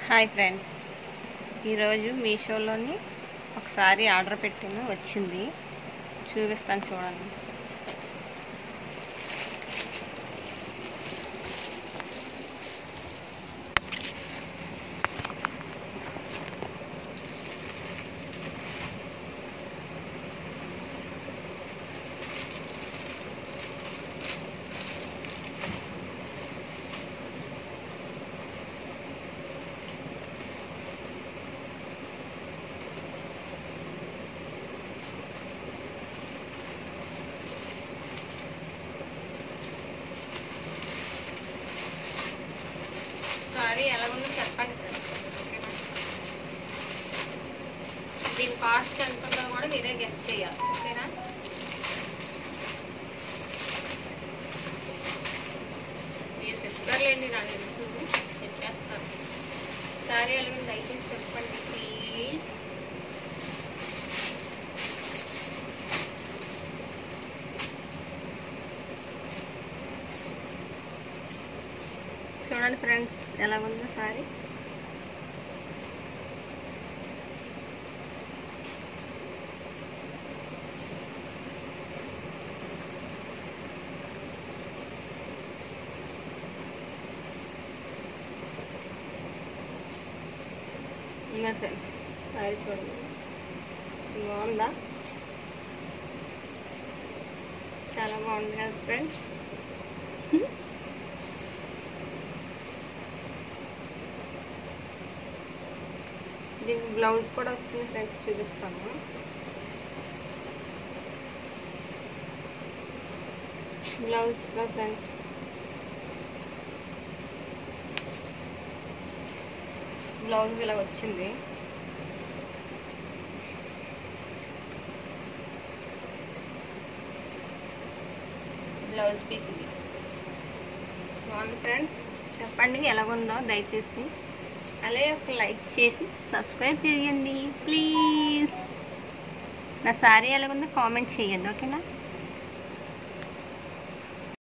Hi friends, ఈరోజు మీషోలోని ఒకసారి order పెట్టాను, వచ్చింది, చూపిస్తాను చూడండి. సారీ ఎలాగుందో చెప్పండి ఫ్రెండ్స్, ఓకేనా? దీని కాస్ట్ ఎంత ఉందో కూడా మీరే గెస్ చేయాలి, ఓకేనా? మీరు చెప్తారులేండి, నాకు తెలుసు, చెప్పేస్తారు. సారీ ఎలాగుంది దయచేసి చెప్పండి ప్లీజ్. చూడండి ఫ్రెండ్స్ ఎలాగుందో సారీ. ఇంకా ఫ్రెండ్స్ సారీ చూడండి, బాగుందా? చాలా బాగుంది కదా ఫ్రెండ్స్. దీనికి బ్లౌజ్ కూడా వచ్చింది ఫ్రెండ్స్, చూపిస్తాను. బ్లౌజ్ ఫ్రెండ్స్ బ్లౌజ్ ఇలా వచ్చింది. బ్లౌజ్ పీస్ ఇది బాగుంది ఫ్రెండ్స్. చెప్పండి ఎలాగుందో దయచేసి. అలాగే ఒక లైక్ చేసి సబ్స్క్రైబ్ చేయండి ప్లీజ్. నా సారీ ఎలాగుందో కామెంట్ చేయండి, ఓకేనా?